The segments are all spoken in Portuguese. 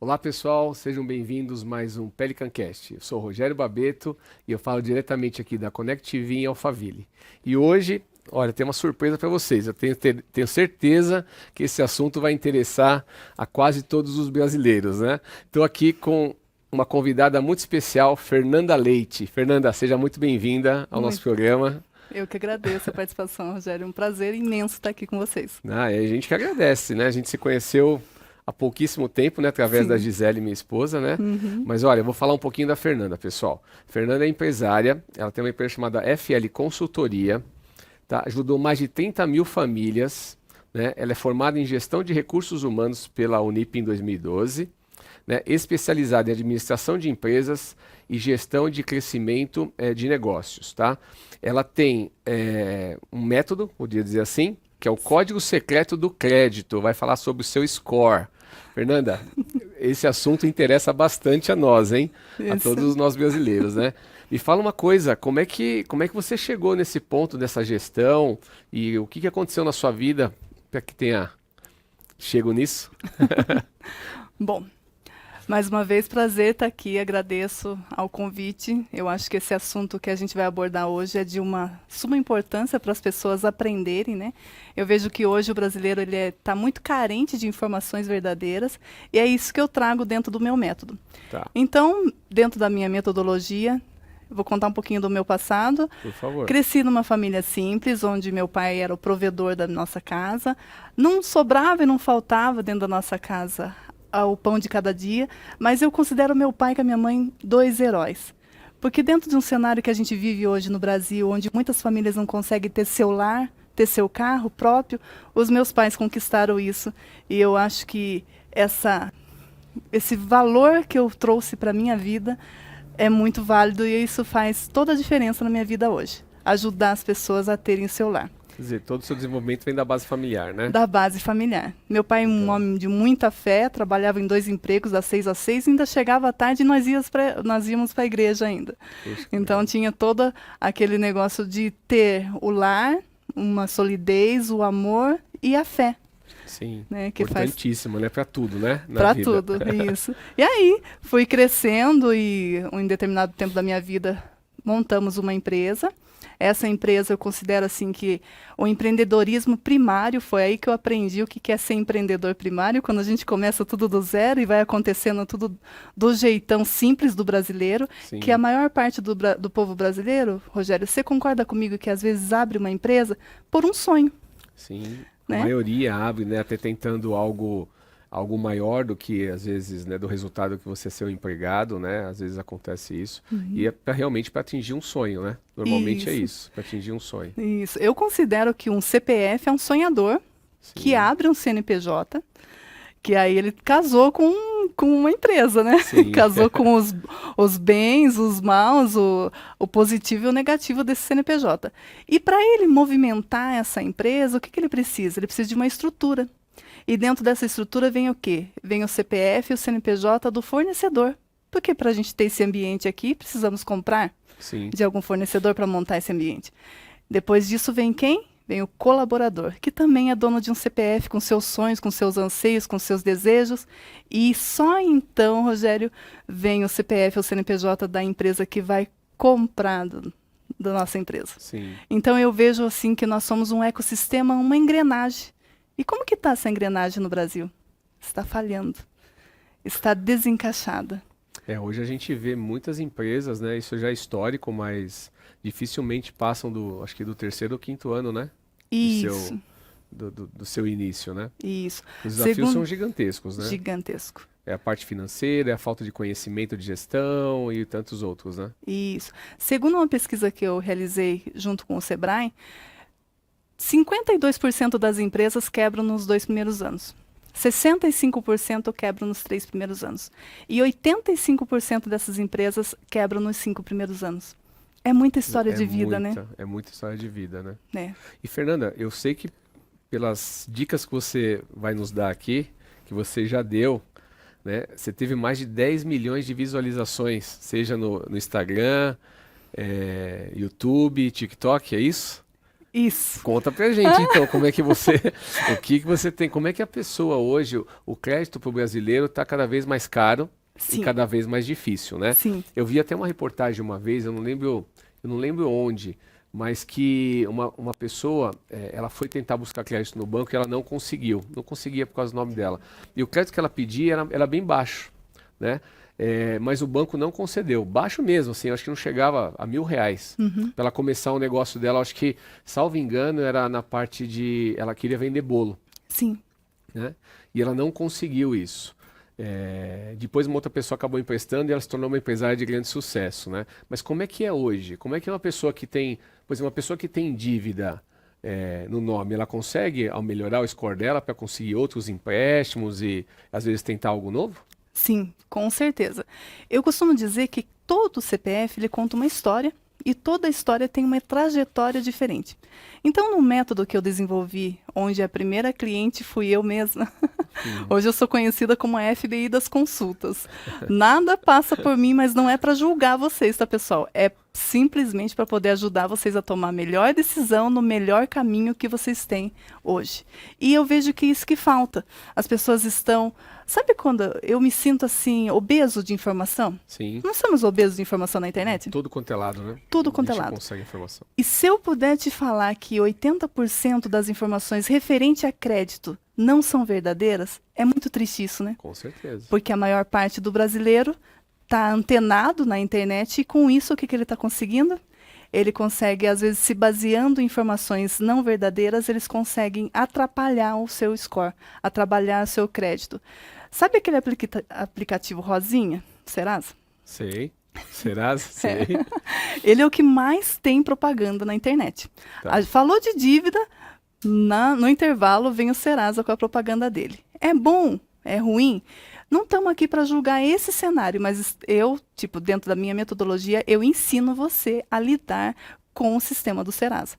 Olá pessoal, sejam bem-vindos a mais um Pelicancast. Eu sou o Rogério Babeto e eu falo diretamente aqui da Connect TV em Alphaville. E hoje, olha, tem uma surpresa para vocês. Eu tenho certeza que esse assunto vai interessar a quase todos os brasileiros, né? Estou aqui com uma convidada muito especial, Fernanda Leite. Fernanda, seja muito bem-vinda ao nosso Muito. programa. Eu que agradeço a participação, Rogério. Um prazer imenso estar aqui com vocês. E a gente que agradece, né? A gente se conheceu há pouquíssimo tempo, né? Através da Sim. Gisele, minha esposa, né? Uhum. Mas olha, eu vou falar um pouquinho da Fernanda, pessoal. Fernanda é empresária, ela tem uma empresa chamada FL Consultoria, tá? Ajudou mais de 30 mil famílias, né? Ela é formada em gestão de recursos humanos pela Unip em 2012, né? Especializada em administração de empresas e gestão de crescimento de negócios, tá? Ela tem um método, podia dizer assim, que é o código secreto do crédito. Vai falar sobre o seu score. Fernanda, esse assunto interessa bastante a nós, hein? A Isso. todos nós brasileiros, né? Me fala uma coisa, como é que você chegou nesse ponto dessa gestão e o que aconteceu na sua vida para que tenha chego nisso? Bom, mais uma vez, prazer estar aqui. Agradeço ao convite. Eu acho que esse assunto que a gente vai abordar hoje é de uma suma importância para as pessoas aprenderem, né? Eu vejo que hoje o brasileiro ele está muito carente de informações verdadeiras e é isso que eu trago dentro do meu método. Tá, Então, dentro da minha metodologia, eu vou contar um pouquinho do meu passado. por favor. Cresci numa família simples, onde meu pai era o provedor da nossa casa. Não sobrava e não faltava dentro da nossa casa o pão de cada dia, mas eu considero meu pai e a minha mãe dois heróis. Porque dentro de um cenário que a gente vive hoje no Brasil, onde muitas famílias não conseguem ter seu lar, ter seu carro próprio, os meus pais conquistaram isso. E eu acho que esse valor que eu trouxe para a minha vida é muito válido e isso faz toda a diferença na minha vida hoje. Ajudar as pessoas a terem o seu lar. Quer dizer, todo o seu desenvolvimento vem da base familiar, né? Da base familiar. Meu pai, um Legal. homem de muita fé, trabalhava em 2 empregos, das 6 às 6, ainda chegava à tarde e nós íamos para a igreja ainda. Poxa, que Então legal. tinha todo aquele negócio de ter o lar, uma solidez, o amor e a fé, Sim, né, que faz importantíssimo, né? Para tudo, né? Na para vida. tudo, isso. E aí, fui crescendo e em determinado tempo da minha vida montamos uma empresa. Essa empresa eu considero assim que o empreendedorismo primário foi aí que eu aprendi o que é ser empreendedor primário, quando a gente começa tudo do zero e vai acontecendo tudo do jeitão simples do brasileiro, que a Sim, maior parte do povo brasileiro, Rogério, você concorda comigo que às vezes abre uma empresa por um sonho, sim. A né? maioria abre, né? Até tentando algo maior do que, às vezes, né? Do resultado que você ser um empregado, né? Às vezes acontece isso. E é realmente para atingir um sonho, né? Normalmente é Isso, isso, para atingir um sonho. isso. Eu considero que um CPF é um sonhador que Sim, abre um CNPJ, que aí ele casou com uma empresa, né? sim, Casou com os bens, os maus, o positivo e o negativo desse CNPJ. E para ele movimentar essa empresa, o que ele precisa? Ele precisa de uma estrutura. E dentro dessa estrutura vem o quê? Vem o CPF e o CNPJ do fornecedor. Porque para a gente ter esse ambiente aqui, precisamos comprar sim, de algum fornecedor para montar esse ambiente. Depois disso vem quem? Vem o colaborador, que também é dono de um CPF com seus sonhos, com seus anseios, com seus desejos. E só então, Rogério, vem o CPF ou CNPJ da empresa que vai comprar da nossa empresa. sim. Então eu vejo assim que nós somos um ecossistema, uma engrenagem. E como que está essa engrenagem no Brasil? Está falhando, está desencaixada. Hoje a gente vê muitas empresas, né? Isso já é histórico, mas dificilmente passam acho que do terceiro ou quinto ano, né? Do seu, Isso, do seu início, né? isso. Os desafios são Segundo, gigantescos, né? gigantesco. É a parte financeira, é a falta de conhecimento de gestão e tantos outros, né? Isso. Segundo uma pesquisa que eu realizei junto com o Sebrae, 52% das empresas quebram nos 2 primeiros anos. 65% quebram nos 3 primeiros anos. E 85% dessas empresas quebram nos 5 primeiros anos. É muita história de vida, né? É muita história de vida, né? É. E Fernanda, eu sei que pelas dicas que você vai nos dar aqui, que você já deu, né? Você teve mais de 10 milhões de visualizações, seja no Instagram, YouTube, TikTok, é isso? Isso. Conta pra gente, então, como é que você, o que que você tem, como é que a pessoa hoje, o crédito para o brasileiro está cada vez mais caro e Sim, cada vez mais difícil, né? sim. Eu vi até uma reportagem uma vez, eu não lembro onde, mas que uma pessoa, ela foi tentar buscar crédito no banco e ela não conseguiu, não conseguia por causa do nome dela. E o crédito que ela pedia era bem baixo, né? Mas o banco não concedeu, baixo mesmo, assim, eu acho que não chegava a R$ 1.000. Uhum. Para ela começar o negócio dela, eu acho que, salvo engano, era na parte de, ela queria vender bolo, Sim. né? E ela não conseguiu isso. Depois uma outra pessoa acabou emprestando e ela se tornou uma empresária de grande sucesso, né? Mas como é que é hoje? Como é que é uma pessoa que tem, por exemplo, uma pessoa que tem dívida no nome, ela consegue melhorar o score dela para conseguir outros empréstimos e às vezes tentar algo novo? Sim, com certeza. Eu costumo dizer que todo CPF ele conta uma história e toda história tem uma trajetória diferente. Então, no método que eu desenvolvi, onde a primeira cliente fui eu mesma, hoje eu sou conhecida como a FBI das consultas. Nada passa por mim, mas não é para julgar vocês, tá, pessoal? É simplesmente para poder ajudar vocês a tomar a melhor decisão no melhor caminho que vocês têm hoje. E eu vejo que isso que falta. As pessoas estão... Sabe quando eu me sinto assim, obeso de informação? Sim. Não somos obesos de informação na internet? Tudo quanto é lado, né? Tudo quanto é Ninguém lado. consegue informação. E se eu puder te falar que 80% das informações referente a crédito não são verdadeiras, é muito triste isso, né? Com certeza. Porque a maior parte do brasileiro está antenado na internet e com isso o que ele está conseguindo? Ele consegue, às vezes, se baseando em informações não verdadeiras, eles conseguem atrapalhar o seu score, atrapalhar o seu crédito. Sabe aquele aplicativo Rosinha, Serasa? Sei. Será? Sei. Ele é o que mais tem propaganda na internet. Tá. Falou de dívida, no intervalo vem o Serasa com a propaganda dele. É bom? É ruim? Não estamos aqui para julgar esse cenário, mas eu, dentro da minha metodologia, eu ensino você a lidar com o sistema do Serasa.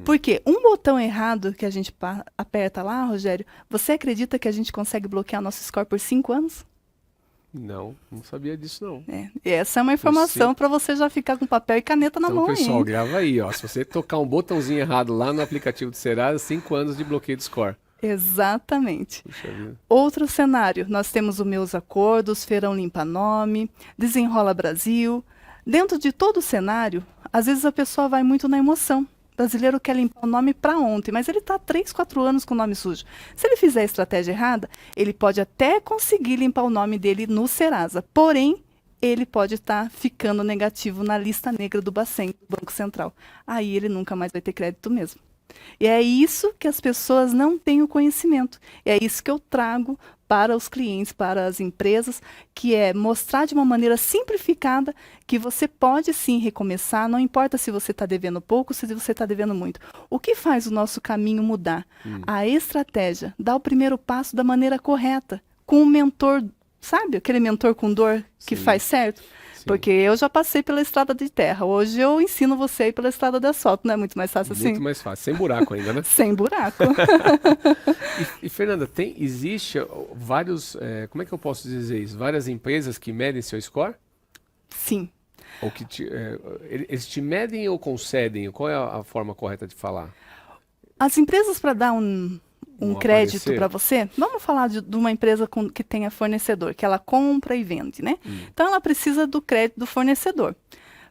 Porque um botão errado que a gente aperta lá, Rogério, você acredita que a gente consegue bloquear nosso score por 5 anos? Não sabia disso, não. E essa é uma informação para você já ficar com papel e caneta na mão. Então, pessoal, aí. grava aí, ó. Se você tocar um botãozinho errado lá no aplicativo do Serasa, 5 anos de bloqueio de score. Exatamente. Puxa vida. Outro cenário, nós temos o Meus Acordos, Feirão Limpa Nome, Desenrola Brasil. Dentro de todo o cenário, às vezes a pessoa vai muito na emoção. O brasileiro quer limpar o nome para ontem, mas ele está 3, 4 anos com o nome sujo. Se ele fizer a estratégia errada, ele pode até conseguir limpar o nome dele no Serasa. Porém, ele pode estar ficando negativo na lista negra do Bacen, do Banco Central. Aí ele nunca mais vai ter crédito mesmo. E é isso que as pessoas não têm o conhecimento. E é isso que eu trago para os clientes, para as empresas, que é mostrar de uma maneira simplificada que você pode sim recomeçar, não importa se você está devendo pouco, se você está devendo muito. O que faz o nosso caminho mudar? A estratégia, dar o primeiro passo da maneira correta, com um mentor, sabe? Aquele mentor com dor que Sim. faz certo? Porque eu já passei pela estrada de terra. Hoje eu ensino você a ir pela estrada de asfalto. Não é muito mais fácil assim? Muito mais fácil. Sem buraco ainda, né? Sem buraco. E Fernanda, existe vários, como é que eu posso dizer isso? Várias empresas que medem seu score? Sim. Ou que eles te medem ou concedem? Qual é a forma correta de falar? As empresas, para dar um crédito aparecer? para você, vamos falar de uma empresa que tenha fornecedor, que ela compra e vende, né? Então ela precisa do crédito do fornecedor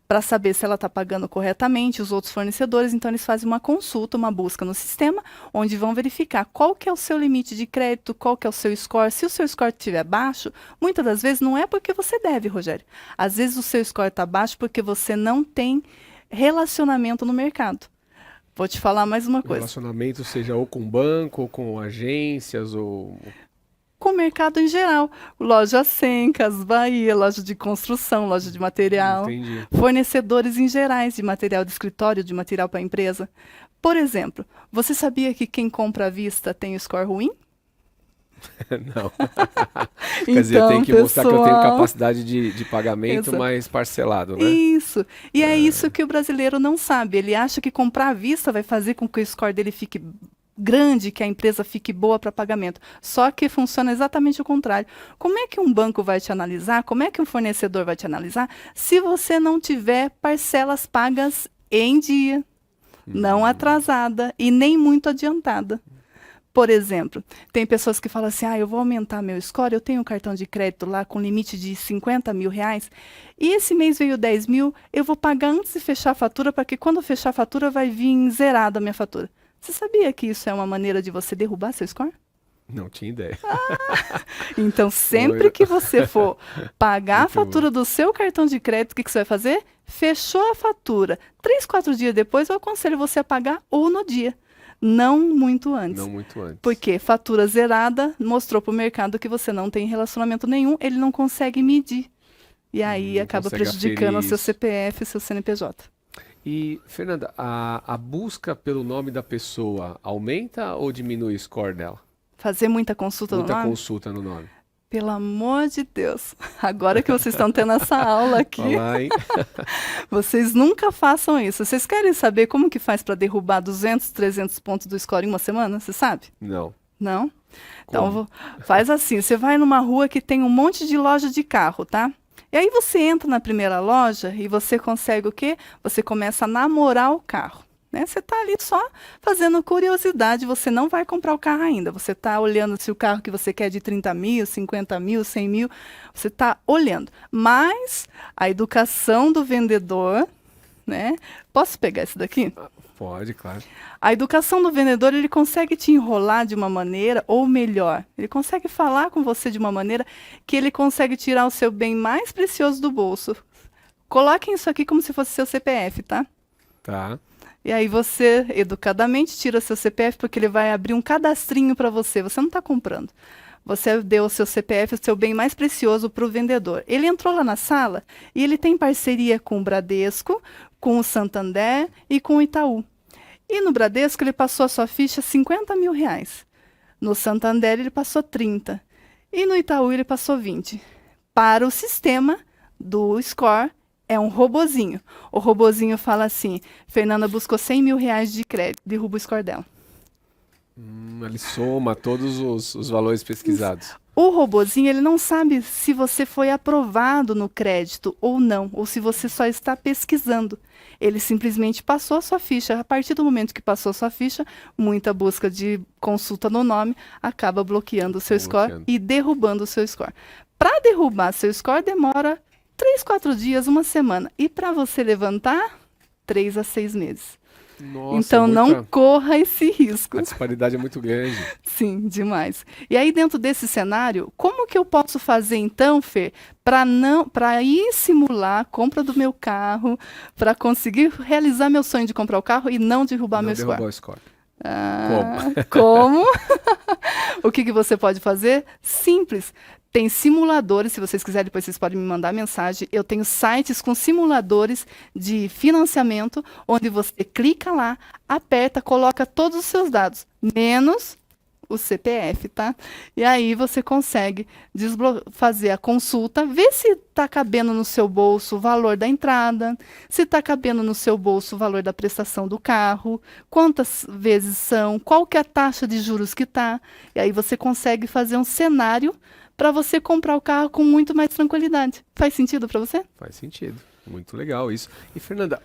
para saber se ela está pagando corretamente os outros fornecedores. Então eles fazem uma consulta, uma busca no sistema, onde vão verificar qual que é o seu limite de crédito, qual que é o seu score. Se o seu score estiver baixo, muitas das vezes não é porque você deve, Rogério. Às vezes o seu score está baixo porque você não relacionamento no mercado. Vou te falar mais uma coisa. Relacionamento, seja ou com banco, ou com agências, ou... Com o mercado em geral. Loja 100, Casas Bahia, loja de construção, loja de material. Entendi. Fornecedores em gerais de material de escritório, de material para empresa. Por exemplo, você sabia que quem compra à vista tem o score ruim? Não. Quer dizer, tem que mostrar que eu tenho capacidade de pagamento mais parcelado, né? Isso. E é isso que o brasileiro não sabe. Ele acha que comprar à vista vai fazer com que o score dele fique grande, que a empresa fique boa para pagamento. Só que funciona exatamente o contrário. Como é que um banco vai te analisar? Como é que um fornecedor vai te analisar se você não tiver parcelas pagas em dia? não atrasada e nem muito adiantada. Por exemplo, tem pessoas que falam assim, eu vou aumentar meu score, eu tenho um cartão de crédito lá com limite de 50 mil reais, e esse mês veio 10 mil, eu vou pagar antes de fechar a fatura, para que quando fechar a fatura vai vir zerada a minha fatura. Você sabia que isso é uma maneira de você derrubar seu score? Não tinha ideia. Então, sempre que você for pagar a Muito fatura do seu cartão de crédito, o que você vai fazer? Fechou a fatura. 3, 4 dias depois, eu aconselho você a pagar ou no dia. Não muito antes. Não muito antes. Porque fatura zerada mostrou para o mercado que você não tem relacionamento nenhum, ele não consegue medir. E aí Não acaba consegue prejudicando o aferir seu isso. CPF e seu CNPJ. E, Fernanda, a busca pelo nome da pessoa aumenta ou diminui o score dela? Fazer muita consulta no Muita nome? consulta no nome. Pelo amor de Deus. Agora que vocês estão tendo essa aula aqui, Falar, hein? vocês nunca façam isso. Vocês querem saber como que faz para derrubar 200, 300 pontos do score em uma semana? Você sabe? Não. Não? Então, Como? faz assim, você vai numa rua que tem um monte de loja de carro, tá? E aí você entra na primeira loja e você consegue o quê? Você começa a namorar o carro. Né? Você está ali só fazendo curiosidade, você não vai comprar o carro ainda. Você está olhando se o carro que você quer é de 30 mil, 50 mil, 100 mil, você está olhando. Mas a educação do vendedor, né? Posso pegar esse daqui? Pode, claro. A educação do vendedor, ele consegue te enrolar de uma maneira, ou melhor, ele consegue falar com você de uma maneira que ele consegue tirar o seu bem mais precioso do bolso. Coloquem isso aqui como se fosse seu CPF, tá? Tá. E aí você, educadamente, tira seu CPF, porque ele vai abrir um cadastrinho para você. Você não está comprando. Você deu o seu CPF, o seu bem mais precioso, para o vendedor. Ele entrou lá na sala e ele tem parceria com o Bradesco, com o Santander e com o Itaú. E no Bradesco ele passou a sua ficha 50 mil reais. No Santander ele passou 30. E no Itaú ele passou 20. Para o sistema do score, é um robozinho. O robozinho fala assim, Fernanda buscou 100 mil reais de crédito, derruba o score dela. Ele soma todos os valores pesquisados. O robozinho, ele não sabe se você foi aprovado no crédito ou não, ou se você só está pesquisando. Ele simplesmente passou a sua ficha. A partir do momento que passou a sua ficha, muita busca de consulta no nome acaba bloqueando o seu score e derrubando o seu score. Para derrubar seu score, demora 3, 4 dias, uma semana. E para você levantar, 3 a 6 meses. Nossa, então não corra esse risco. A disparidade é muito grande. Sim, demais. E aí dentro desse cenário, como que eu posso fazer então, Fer, para ir simular a compra do meu carro, para conseguir realizar meu sonho de comprar o carro e não derrubar meu score? Derrubar o score. Como? O que você pode fazer? Simples. Tem simuladores, se vocês quiserem, depois vocês podem me mandar mensagem. Eu tenho sites com simuladores de financiamento, onde você clica lá, aperta, coloca todos os seus dados, menos o CPF, tá? E aí você consegue fazer a consulta, ver se está cabendo no seu bolso o valor da entrada, se está cabendo no seu bolso o valor da prestação do carro, quantas vezes são, qual que é a taxa de juros que está. E aí você consegue fazer um cenário para você comprar o carro com muito mais tranquilidade. Faz sentido para você? Faz sentido. Muito legal isso. E, Fernanda,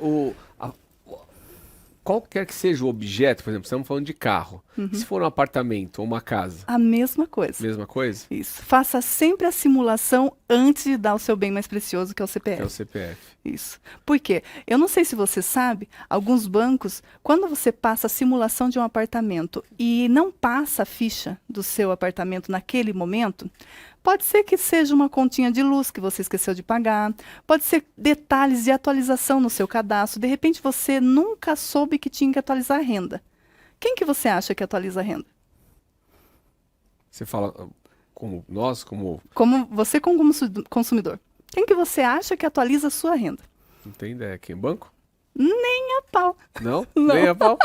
qualquer que seja o objeto, por exemplo, estamos falando de carro. Se for um apartamento ou uma casa. A mesma coisa. Mesma coisa? Isso. Faça sempre a simulação antes de dar o seu bem mais precioso, que é o CPF. É o CPF. Isso. Por quê? Eu não sei se você sabe, alguns bancos, quando você passa a simulação de um apartamento e não passa a ficha do seu apartamento naquele momento, pode ser que seja uma continha de luz que você esqueceu de pagar, pode ser detalhes de atualização no seu cadastro, de repente você nunca soube que tinha que atualizar a renda. Quem que você acha que atualiza a renda? Você fala como nós, como você como consumidor. Quem que você acha que atualiza a sua renda? Não tem ideia. Quem? Banco? Nem a pau. Não? Não. Nem a pau?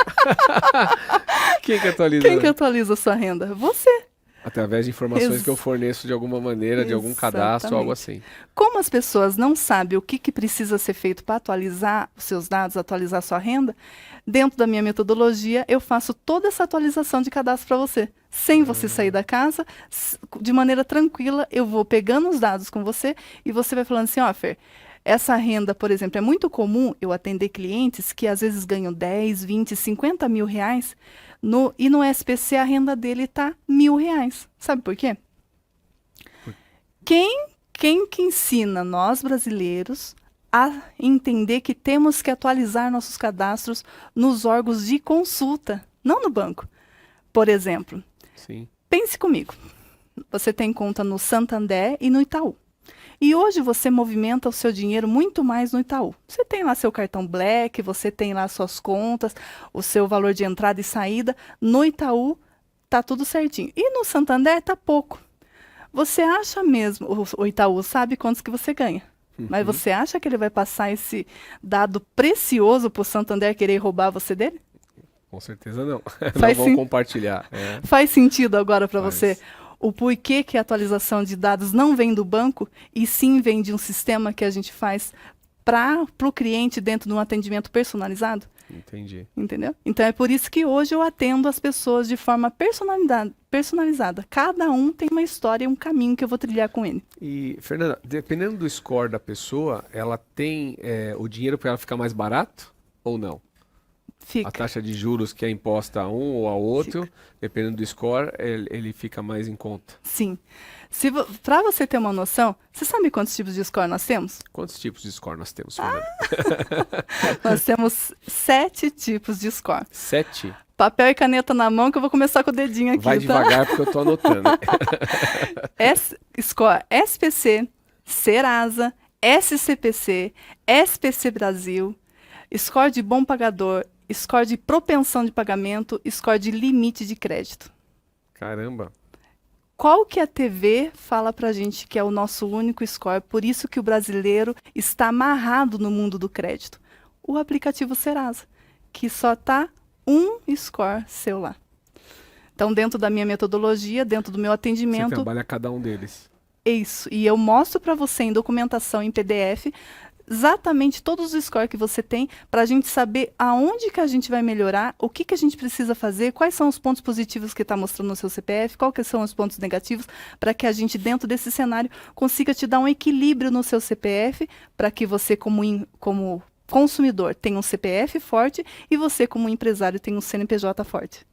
Quem que atualiza? Quem que atualiza a sua renda? Você. Através de informações que eu forneço de alguma maneira, de algum cadastro, algo assim. Como as pessoas não sabem o que precisa ser feito para atualizar os seus dados, atualizar a sua renda, dentro da minha metodologia, eu faço toda essa atualização de cadastro para você. Sem você sair da casa, de maneira tranquila, eu vou pegando os dados com você e você vai falando assim, ó, Fer, Essa renda, por exemplo, é muito comum eu atender clientes que às vezes ganham 10, 20, 50 mil reais e no SPC a renda dele está R$ 1.000. Sabe por quê? Quem que ensina nós brasileiros a entender que temos que atualizar nossos cadastros nos órgãos de consulta, não no banco? Por exemplo, Sim. pense comigo. Você tem conta no Santander e no Itaú. E hoje você movimenta o seu dinheiro muito mais no Itaú. Você tem lá seu cartão Black, você tem lá suas contas, o seu valor de entrada e saída. No Itaú tá tudo certinho. E no Santander tá pouco. Você acha mesmo, o Itaú sabe quantos que você ganha. Mas você acha que ele vai passar esse dado precioso para o Santander querer roubar você dele? Com certeza não. Faz Não vão compartilhar. Faz sentido agora para Faz. você o porquê que a atualização de dados não vem do banco e sim vem de um sistema que a gente faz para o cliente dentro de um atendimento personalizado? Entendi. Entendeu? Então é por isso que hoje eu atendo as pessoas de forma personalizada. Cada um tem uma história e um caminho que eu vou trilhar com ele. E, Fernanda, dependendo do score da pessoa, ela tem o dinheiro para ela ficar mais barato ou não? A Fica. taxa de juros que é imposta a um ou a outro, dependendo do score, ele fica mais em conta. Sim. Para você ter uma noção, você sabe quantos tipos de score nós temos? Quantos tipos de score nós temos, Fernanda? Nós temos 7 tipos de score. 7? Papel e caneta na mão que eu vou começar com o dedinho aqui, Vai tá? devagar porque eu tô anotando. Score SPC, Serasa, SCPC, SPC Brasil, score de bom pagador, score de propensão de pagamento, score de limite de crédito. Caramba. Qual que a TV fala pra gente que é o nosso único score? Por isso que o brasileiro está amarrado no mundo do crédito. O aplicativo Serasa, que só tá um score seu lá. Então, dentro da minha metodologia, dentro do meu Você atendimento, trabalha cada um deles. é isso. E eu mostro para você em documentação, em PDF, exatamente todos os scores que você tem, para a gente saber aonde que a gente vai melhorar, o que que a gente precisa fazer, quais são os pontos positivos que está mostrando no seu CPF, quais que são os pontos negativos, para que a gente, dentro desse cenário, consiga te dar um equilíbrio no seu CPF, para que você, como consumidor, tenha um CPF forte e você, como empresário, tenha um CNPJ forte.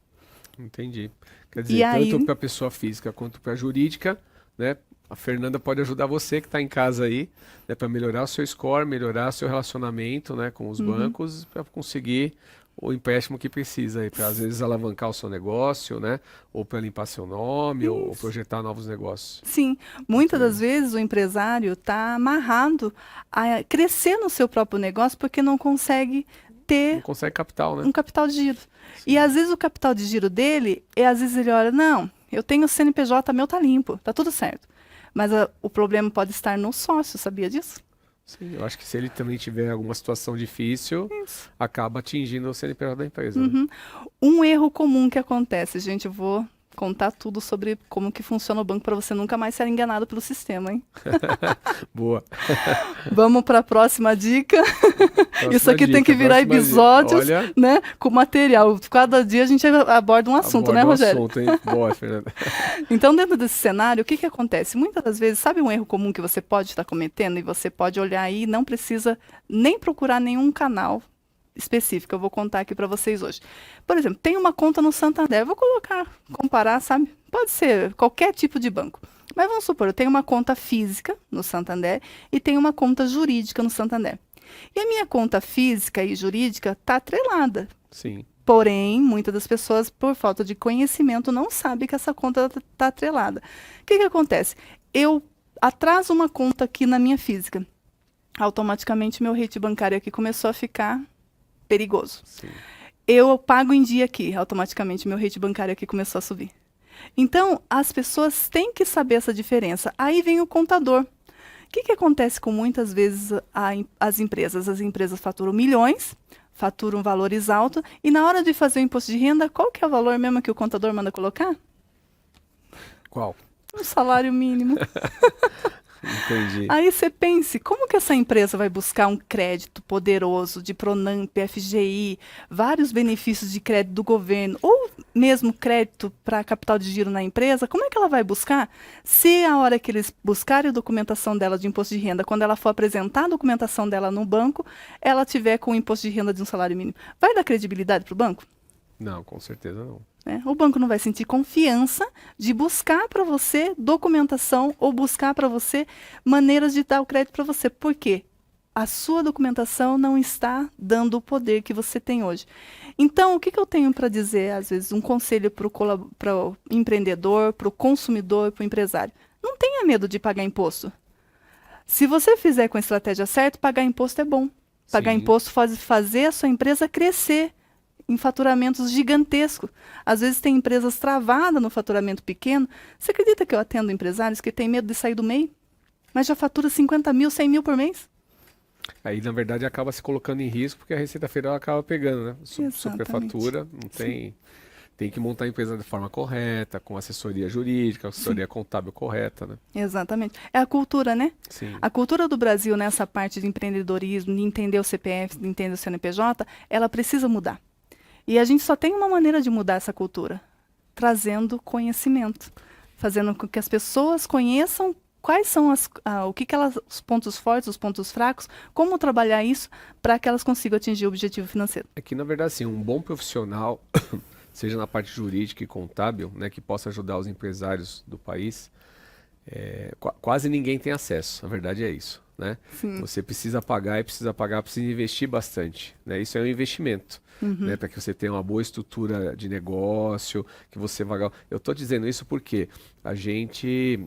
Entendi. Quer E dizer, aí- tanto para a pessoa física quanto para a jurídica, né? A Fernanda pode ajudar você que está em casa aí, né, para melhorar o seu score, melhorar o seu relacionamento, né, com os bancos, para conseguir o empréstimo que precisa aí, para às vezes alavancar o seu negócio, né, ou para limpar seu nome, ou projetar novos negócios. Sim, muitas das vezes o empresário está amarrado a crescer no seu próprio negócio porque não consegue Não ter consegue capital, né? um capital de giro. E às vezes o capital de giro dele, às vezes ele olha, não, eu tenho o CNPJ, meu tá limpo, tá tudo certo. Mas o problema pode estar no sócio, sabia disso? Sim, eu acho que se ele também tiver alguma situação difícil, Isso. acaba atingindo o CNPJ da empresa, né? Um erro comum que acontece, gente, eu vou contar tudo sobre como que funciona o banco para você nunca mais ser enganado pelo sistema, hein? Boa. Vamos para a próxima dica. Próxima Isso aqui tem dica, que virar próxima dica. episódios, Olha, né, com material. Cada dia a gente aborda um assunto, né, aborda o Rogério? assunto, hein? Boa, Fernanda. Então, dentro desse cenário, o que que acontece? Muitas das vezes, sabe um erro comum que você pode estar cometendo e você pode olhar aí e não precisa nem procurar nenhum canal específico. Eu vou contar aqui para vocês hoje. Por exemplo, tem uma conta no Santander. Eu vou comparar, sabe? Pode ser qualquer tipo de banco. Mas vamos supor, eu tenho uma conta física no Santander e tenho uma conta jurídica no Santander. E a minha conta física e jurídica está atrelada. Sim. Porém, muitas das pessoas, por falta de conhecimento, não sabem que essa conta está atrelada. O que que acontece? Eu atraso uma conta aqui na minha física. Automaticamente, meu rate bancário aqui começou a ficar perigoso. Sim. Eu pago em dia aqui. Automaticamente, meu rate bancário aqui começou a subir. Então, as pessoas têm que saber essa diferença. Aí vem o contador. O que que acontece com muitas vezes as empresas? As empresas faturam milhões, faturam valores altos, e na hora de fazer o imposto de renda, qual que é o valor mesmo que o contador manda colocar? Qual? Um salário mínimo. Entendi. Aí você pense, como que essa empresa vai buscar um crédito poderoso de Pronamp, FGI, vários benefícios de crédito do governo, ou mesmo crédito para capital de giro na empresa, como é que ela vai buscar se a hora que eles buscarem a documentação dela de imposto de renda, quando ela for apresentar a documentação dela no banco, ela tiver com o imposto de renda de um salário mínimo? Vai dar credibilidade para o banco? Não, com certeza não. Né? O banco não vai sentir confiança de buscar para você documentação ou buscar para você maneiras de dar o crédito para você. Por quê? A sua documentação não está dando o poder que você tem hoje. Então, o que, que eu tenho para dizer, às vezes, um conselho para o empreendedor, para o consumidor, para o empresário? Não tenha medo de pagar imposto. Se você fizer com a estratégia certa, pagar imposto é bom. Pagar Sim. imposto faz fazer a sua empresa crescer em faturamentos gigantescos. Às vezes tem empresas travadas no faturamento pequeno. Você acredita que eu atendo empresários que têm medo de sair do MEI, mas já fatura 50 mil, 100 mil por mês? Aí, na verdade, acaba se colocando em risco porque a Receita Federal acaba pegando, né? Superfatura, não tem. Tem que montar a empresa da forma correta, com assessoria jurídica, assessoria contábil correta, né? Exatamente. É a cultura, né? Sim. A cultura do Brasil nessa parte de empreendedorismo, de entender o CPF, de entender o CNPJ, ela precisa mudar. E a gente só tem uma maneira de mudar essa cultura, trazendo conhecimento, fazendo com que as pessoas conheçam quais são os pontos fortes, os pontos fracos, como trabalhar isso para que elas consigam atingir o objetivo financeiro. É que, na verdade, assim, um bom profissional, seja na parte jurídica e contábil, né, que possa ajudar os empresários do país, quase ninguém tem acesso. A verdade é isso, né? Sim. Você precisa pagar, precisa investir bastante, né? Isso é um investimento, né? Para que você tenha uma boa estrutura de negócio, que você vai... Eu estou dizendo isso porque a gente,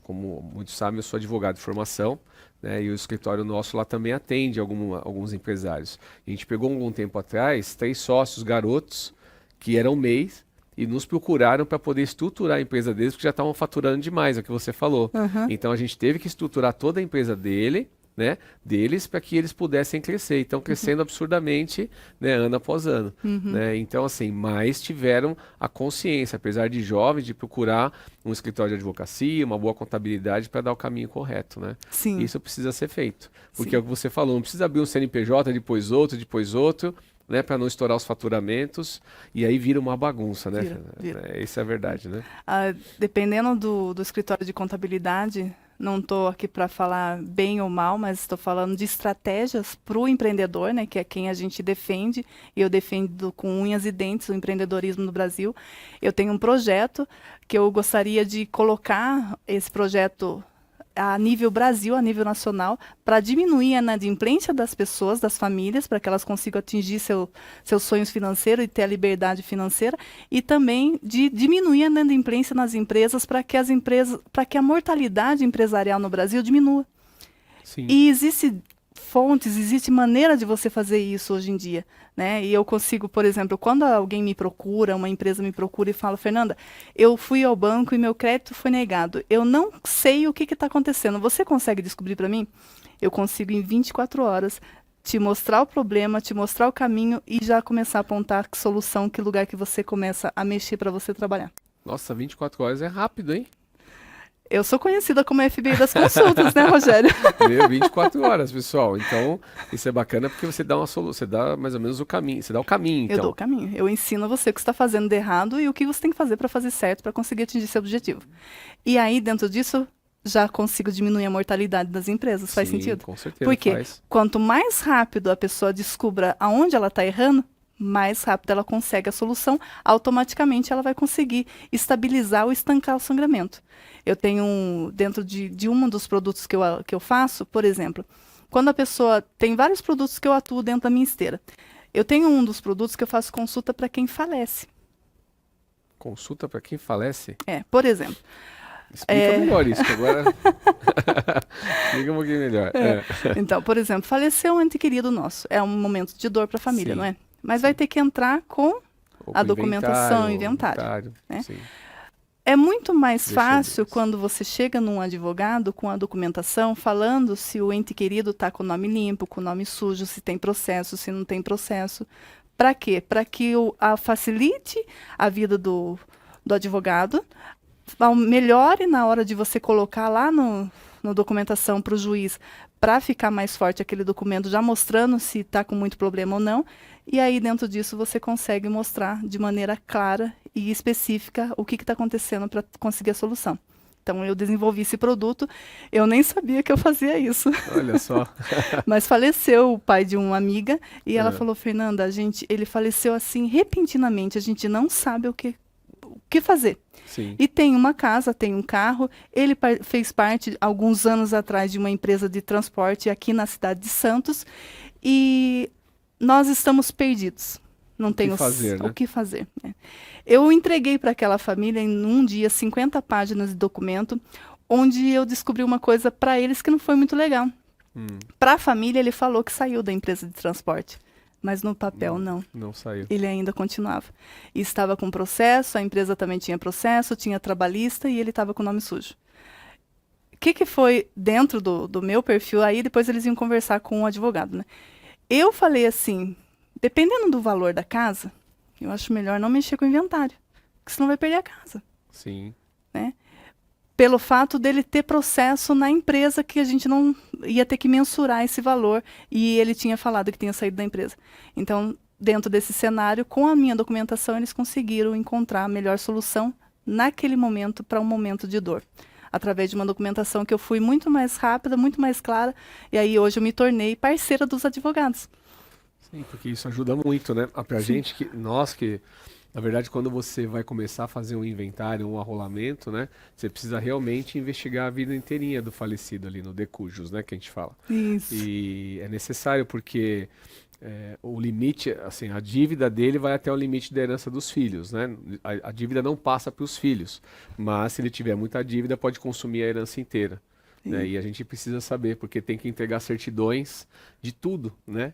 como muitos sabem, eu sou advogado de formação, né? E o escritório nosso lá também atende alguns empresários. A gente pegou algum tempo atrás 3 sócios garotos que eram MEI e nos procuraram para poder estruturar a empresa deles, porque já estavam faturando demais, é o que você falou. Então a gente teve que estruturar toda a empresa deles, para que eles pudessem crescer. Então crescendo absurdamente, né, ano após ano. Né? Então, assim, mas tiveram a consciência, apesar de jovens, de procurar um escritório de advocacia, uma boa contabilidade para dar o caminho correto. Né? Sim. Isso precisa ser feito. Porque Sim. é o que você falou, não precisa abrir um CNPJ, depois outro, né, para não estourar os faturamentos, e aí vira uma bagunça, né? Vira. Essa é a verdade, né? Dependendo do escritório de contabilidade, não estou aqui para falar bem ou mal, mas estou falando de estratégias para o empreendedor, né, que é quem a gente defende, e eu defendo com unhas e dentes o empreendedorismo no Brasil. Eu tenho um projeto que eu gostaria de colocar esse projeto a nível Brasil, a nível nacional, para diminuir a inadimplência das pessoas, das famílias, para que elas consigam atingir seus sonhos financeiros e ter a liberdade financeira, e também de diminuir a inadimplência nas empresas, para que a mortalidade empresarial no Brasil diminua. Sim. E existe maneira de você fazer isso hoje em dia, né? E eu consigo, por exemplo, quando alguém me procura, uma empresa me procura e fala, Fernanda, eu fui ao banco e meu crédito foi negado. Eu não sei o que está acontecendo. Você consegue descobrir para mim? Eu consigo em 24 horas te mostrar o problema, te mostrar o caminho e já começar a apontar que solução, que lugar que você começa a mexer para você trabalhar. Nossa, 24 horas é rápido, hein? Eu sou conhecida como FBI das consultas, né, Rogério? 24 horas, pessoal. Então, isso é bacana porque você dá você dá mais ou menos o caminho. Você dá o caminho, então. Eu dou o caminho. Eu ensino você o que você está fazendo de errado e o que você tem que fazer para fazer certo, para conseguir atingir seu objetivo. E aí, dentro disso, já consigo diminuir a mortalidade das empresas. Faz Sim, sentido? com certeza Porque faz. quanto mais rápido a pessoa descubra aonde ela está errando, mais rápido ela consegue a solução, automaticamente ela vai conseguir estabilizar ou estancar o sangramento. Eu tenho, dentro de um dos produtos que eu faço, por exemplo, quando a pessoa tem vários produtos que eu atuo dentro da minha esteira, eu tenho um dos produtos que eu faço consulta para quem falece. Consulta para quem falece? Por exemplo. Explica melhor isso, que agora... Explica um pouquinho melhor. Então, por exemplo, faleceu um ente querido nosso. É um momento de dor para a família, Sim. não é? Mas vai ter que entrar com a documentação, inventário. Né? Sim. É muito mais Deixa eu fácil ver. quando você chega num advogado com a documentação, falando se o ente querido está com o nome limpo, com o nome sujo, se tem processo, se não tem processo. Para quê? Para que facilite a vida do advogado, melhore na hora de você colocar lá na documentação para o juiz, para ficar mais forte aquele documento, já mostrando se está com muito problema ou não. E aí, dentro disso, você consegue mostrar de maneira clara e específica o que está acontecendo para conseguir a solução. Então, eu desenvolvi esse produto, eu nem sabia que eu fazia isso. Olha só. Mas faleceu o pai de uma amiga, e ela É. falou, Fernanda, ele faleceu assim, repentinamente, a gente não sabe o que fazer. Sim. E tem uma casa, tem um carro, ele fez parte, alguns anos atrás, de uma empresa de transporte aqui na cidade de Santos, e nós estamos perdidos. Não que tenho fazer, né? o que fazer. Né? Eu entreguei para aquela família, em um dia, 50 páginas de documento, onde eu descobri uma coisa para eles que não foi muito legal. Para a família, ele falou que saiu da empresa de transporte, mas no papel não. Não saiu. Ele ainda continuava. E estava com processo, a empresa também tinha processo, tinha trabalhista e ele estava com o nome sujo. O que foi dentro do meu perfil? Aí depois eles iam conversar com o advogado, né? Eu falei assim, dependendo do valor da casa, eu acho melhor não mexer com o inventário, porque senão vai perder a casa. Sim. Né? Pelo fato dele ter processo na empresa que a gente não ia ter que mensurar esse valor, e ele tinha falado que tinha saído da empresa. Então, dentro desse cenário, com a minha documentação, eles conseguiram encontrar a melhor solução naquele momento para um momento de dor. Através de uma documentação que eu fui muito mais rápida, muito mais clara, e aí hoje eu me tornei parceira dos advogados. Sim, porque isso ajuda muito, né? Pra gente, nós que, na verdade, quando você vai começar a fazer um inventário, um arrolamento, né? Você precisa realmente investigar a vida inteirinha do falecido ali, no decujus, né? Que a gente fala. Isso. E é necessário porque o limite, assim, a dívida dele vai até o limite da herança dos filhos, né? A dívida não passa para os filhos, mas se ele tiver muita dívida, pode consumir a herança inteira. Né? E a gente precisa saber, porque tem que entregar certidões de tudo, né?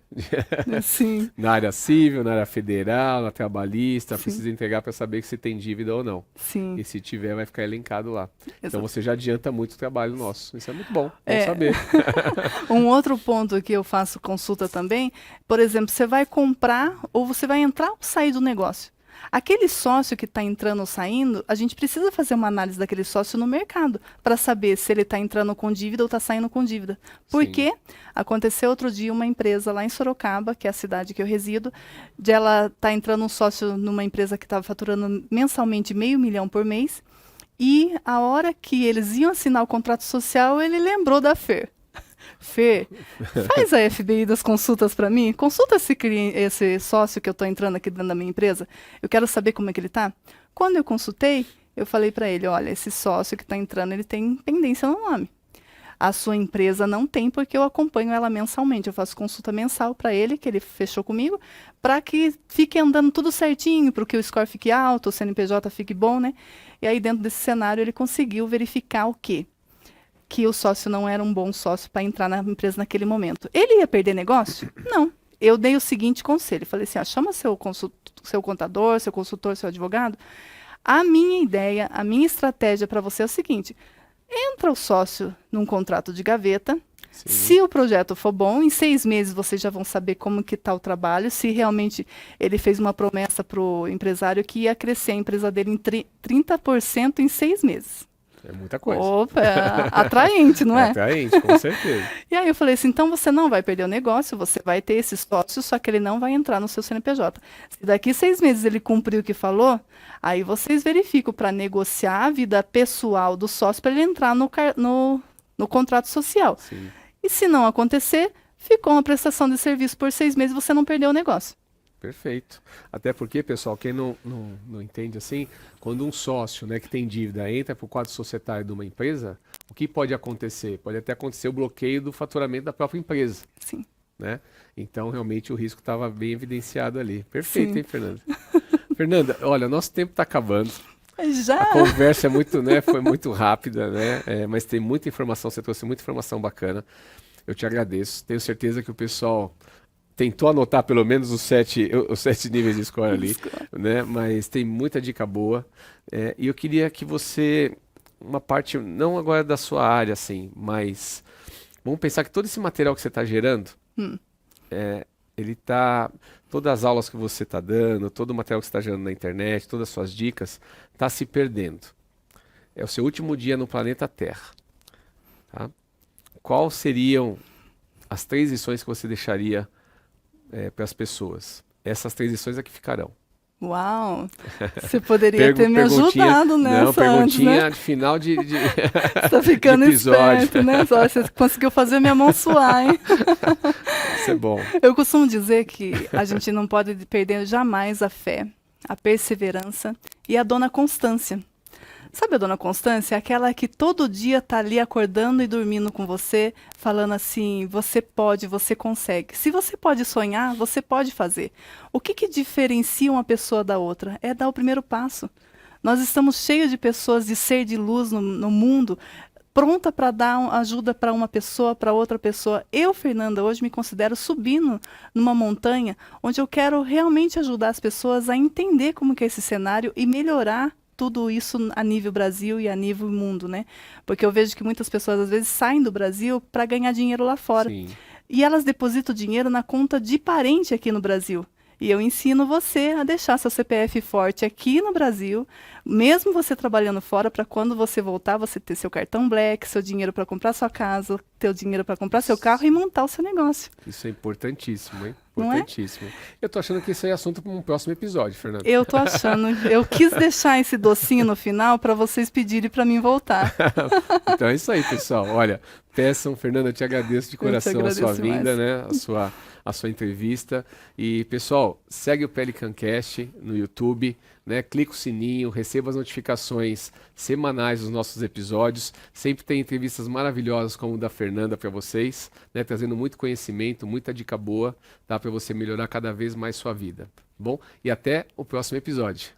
Sim. Na área civil, na área federal, na trabalhista, Sim. precisa entregar para saber que se tem dívida ou não. Sim. E se tiver, vai ficar elencado lá. Então Exato. você já adianta muito o trabalho nosso. Isso é muito bom É. saber. Um outro ponto que eu faço consulta também, por exemplo, você vai comprar ou você vai entrar ou sair do negócio. Aquele sócio que está entrando ou saindo, a gente precisa fazer uma análise daquele sócio no mercado para saber se ele está entrando com dívida ou está saindo com dívida. Porque aconteceu outro dia uma empresa lá em Sorocaba, que é a cidade que eu resido, de ela tá entrando um sócio numa empresa que estava faturando mensalmente R$500 mil por mês, e a hora que eles iam assinar o contrato social, ele lembrou da Fer. Fer, faz a FBI das consultas para mim. Consulta esse sócio que eu estou entrando aqui dentro da minha empresa. Eu quero saber como é que ele está. Quando eu consultei, eu falei para ele, olha, esse sócio que está entrando, ele tem pendência no nome. A sua empresa não tem, porque eu acompanho ela mensalmente. Eu faço consulta mensal para ele, que ele fechou comigo, para que fique andando tudo certinho, para que o score fique alto, o CNPJ fique bom, né? E aí, dentro desse cenário, ele conseguiu verificar o quê? Que o sócio não era um bom sócio para entrar na empresa naquele momento. Ele ia perder negócio? Não. Eu dei o seguinte conselho. Falei assim, chama seu contador, seu consultor, seu advogado. A minha ideia, a minha estratégia para você é o seguinte. Entra o sócio num contrato de gaveta. Sim. Se o projeto for bom, em 6 meses vocês já vão saber como que está o trabalho, se realmente ele fez uma promessa para o empresário que ia crescer a empresa dele em 30% em 6 meses. É muita coisa. Opa, atraente, não é? Atraente, com certeza. E aí eu falei assim, então você não vai perder o negócio, você vai ter esse sócio, só que ele não vai entrar no seu CNPJ. Se daqui 6 meses ele cumprir o que falou, aí vocês verificam para negociar a vida pessoal do sócio para ele entrar no contrato social. Sim. E se não acontecer, ficou uma prestação de serviço por 6 meses, você não perdeu o negócio. Perfeito. Até porque, pessoal, quem não entende assim, quando um sócio, né, que tem dívida entra para o quadro societário de uma empresa, o que pode acontecer? Pode até acontecer o bloqueio do faturamento da própria empresa. Sim. Né? Então, realmente, o risco estava bem evidenciado ali. Perfeito, Sim. hein, Fernanda? Fernanda, olha, nosso tempo está acabando. Já. A conversa é muito, né, foi muito rápida, né? Mas tem muita informação, você trouxe muita informação bacana. Eu te agradeço. Tenho certeza que o pessoal tentou anotar pelo menos os 7 níveis de score ali, né? Mas tem muita dica boa. E eu queria que você, uma parte, não agora da sua área, assim, mas vamos pensar que todo esse material que você está gerando, ele está, todas as aulas que você está dando, todo o material que você está gerando na internet, todas as suas dicas, está se perdendo. É o seu último dia no planeta Terra. tá? Quais seriam as 3 lições que você deixaria para as pessoas? Essas 3 lições é que ficarão. Uau! Você poderia ter me Perguntinha, ajudado nessa não, antes, perguntinha né? de final de Você tá de ficando episódio. esperto, né? Só você conseguiu fazer minha mão suar, hein? Isso é bom. Eu costumo dizer que a gente não pode perder jamais a fé, a perseverança e a dona Constância. Sabe a dona Constância? Aquela que todo dia tá ali acordando e dormindo com você, falando assim: você pode, você consegue. Se você pode sonhar, você pode fazer. O que que diferencia uma pessoa da outra? É dar o primeiro passo. Nós estamos cheios de pessoas de ser de luz no mundo, pronta para dar ajuda para uma pessoa, para outra pessoa. Eu, Fernanda, hoje me considero subindo numa montanha onde eu quero realmente ajudar as pessoas a entender como que é esse cenário e melhorar tudo isso a nível Brasil e a nível mundo, né? Porque eu vejo que muitas pessoas às vezes saem do Brasil para ganhar dinheiro lá fora. Sim. E elas depositam dinheiro na conta de parente aqui no Brasil. E eu ensino você a deixar seu CPF forte aqui no Brasil, mesmo você trabalhando fora, para quando você voltar, você ter seu cartão Black, seu dinheiro para comprar sua casa, seu dinheiro para comprar seu carro e montar o seu negócio. Isso é importantíssimo, hein? Não é? Importantíssimo. Eu tô achando que isso aí é assunto para um próximo episódio, Fernando. Eu tô achando. Eu quis deixar esse docinho no final para vocês pedirem para mim voltar. Então é isso aí, pessoal. Olha, peçam, Fernanda, eu te agradeço de coração a sua agradeço vinda, demais. né? A sua entrevista. E, pessoal, segue o Pelican Cast no YouTube, né? Clica o sininho, receba as notificações semanais dos nossos episódios. Sempre tem entrevistas maravilhosas como o da Fernanda para vocês, né? Trazendo muito conhecimento, muita dica boa, tá? Para você melhorar cada vez mais sua vida. Bom, e até o próximo episódio.